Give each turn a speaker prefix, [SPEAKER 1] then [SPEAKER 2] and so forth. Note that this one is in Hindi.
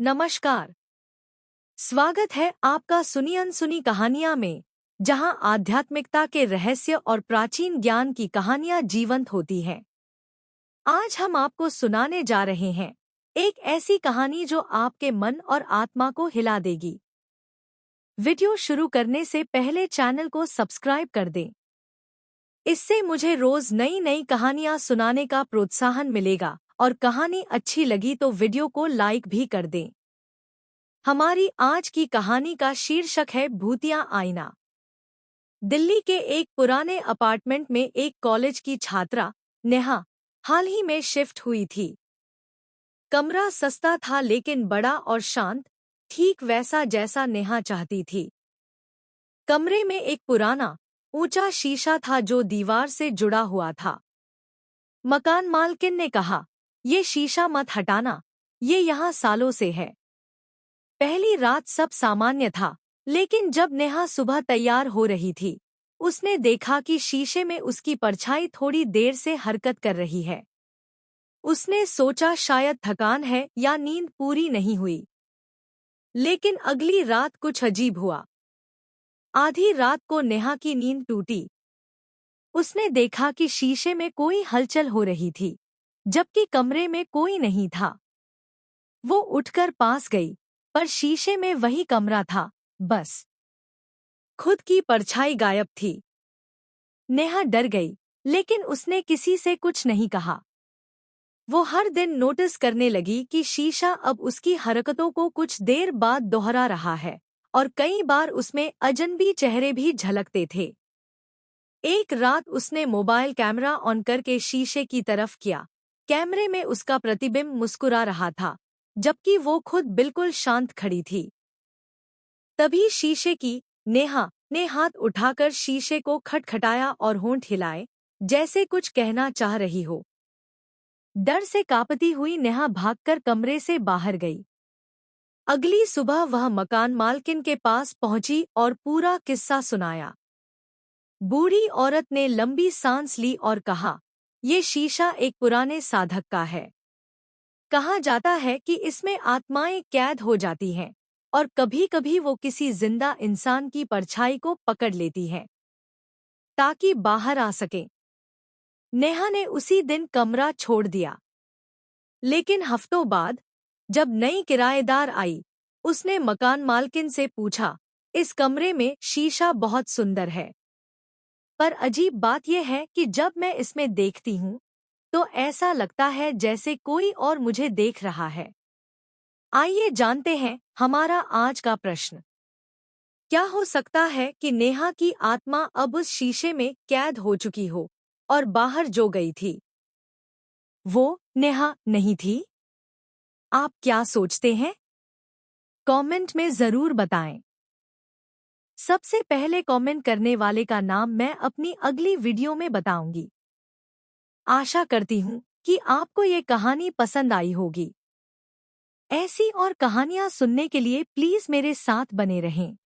[SPEAKER 1] नमस्कार। स्वागत है आपका सुनी अनसुनी कहानियां में, जहां आध्यात्मिकता के रहस्य और प्राचीन ज्ञान की कहानियां जीवंत होती हैं। आज हम आपको सुनाने जा रहे हैं एक ऐसी कहानी जो आपके मन और आत्मा को हिला देगी। वीडियो शुरू करने से पहले चैनल को सब्सक्राइब कर दें। इससे मुझे रोज नई नई कहानियां सुनाने का प्रोत्साहन मिलेगा और कहानी अच्छी लगी तो वीडियो को लाइक भी कर दें। हमारी आज की कहानी का शीर्षक है भूतिया आईना। दिल्ली के एक पुराने अपार्टमेंट में एक कॉलेज की छात्रा नेहा हाल ही में शिफ्ट हुई थी। कमरा सस्ता था लेकिन बड़ा और शांत, ठीक वैसा जैसा नेहा चाहती थी। कमरे में एक पुराना ऊंचा शीशा था जो दीवार से जुड़ा हुआ था। मकान मालकिन ने कहा, "ये शीशा मत हटाना, ये यहाँ सालों से है।" पहली रात सब सामान्य था, लेकिन जब नेहा सुबह तैयार हो रही थी, उसने देखा कि शीशे में उसकी परछाई थोड़ी देर से हरकत कर रही है। उसने सोचा शायद थकान है या नींद पूरी नहीं हुई। लेकिन अगली रात कुछ अजीब हुआ। आधी रात को नेहा की नींद टूटी। उसने देखा कि शीशे में कोई हलचल हो रही थी, जबकि कमरे में कोई नहीं था। वो उठकर पास गई, पर शीशे में वही कमरा था, बस खुद की परछाई गायब थी। नेहा डर गई, लेकिन उसने किसी से कुछ नहीं कहा। वो हर दिन नोटिस करने लगी कि शीशा अब उसकी हरकतों को कुछ देर बाद दोहरा रहा है, और कई बार उसमें अजनबी चेहरे भी झलकते थे। एक रात उसने मोबाइल कैमरा ऑन करके शीशे की तरफ किया। कैमरे में उसका प्रतिबिंब मुस्कुरा रहा था, जबकि वो खुद बिल्कुल शांत खड़ी थी। तभी शीशे की नेहा ने हाथ उठाकर शीशे को खटखटाया और होंठ हिलाए, जैसे कुछ कहना चाह रही हो। डर से कांपती हुई नेहा भागकर कमरे से बाहर गई। अगली सुबह वह मकान मालकिन के पास पहुंची और पूरा किस्सा सुनाया। बूढ़ी औरत ने लंबी सांस ली और कहा, "ये शीशा एक पुराने साधक का है। कहा जाता है कि इसमें आत्माएं कैद हो जाती हैं, और कभी-कभी वो किसी जिंदा इंसान की परछाई को पकड़ लेती हैं, ताकि बाहर आ सकें।" नेहा ने उसी दिन कमरा छोड़ दिया। लेकिन हफ्तों बाद, जब नई किराएदार आई, उसने मकान मालकिन से पूछा, "इस कमरे में शीशा बहुत सुंदर है, पर अजीब बात यह है कि जब मैं इसमें देखती हूँ, तो ऐसा लगता है जैसे कोई और मुझे देख रहा है।" आइए जानते हैं हमारा आज का प्रश्न। क्या हो सकता है कि नेहा की आत्मा अब उस शीशे में कैद हो चुकी हो और बाहर जो गई थी, वो नेहा नहीं थी? आप क्या सोचते हैं? कमेंट में जरूर बताएं। सबसे पहले कमेंट करने वाले का नाम मैं अपनी अगली वीडियो में बताऊंगी। आशा करती हूँ कि आपको ये कहानी पसंद आई होगी। ऐसी और कहानियाँ सुनने के लिए प्लीज मेरे साथ बने रहें।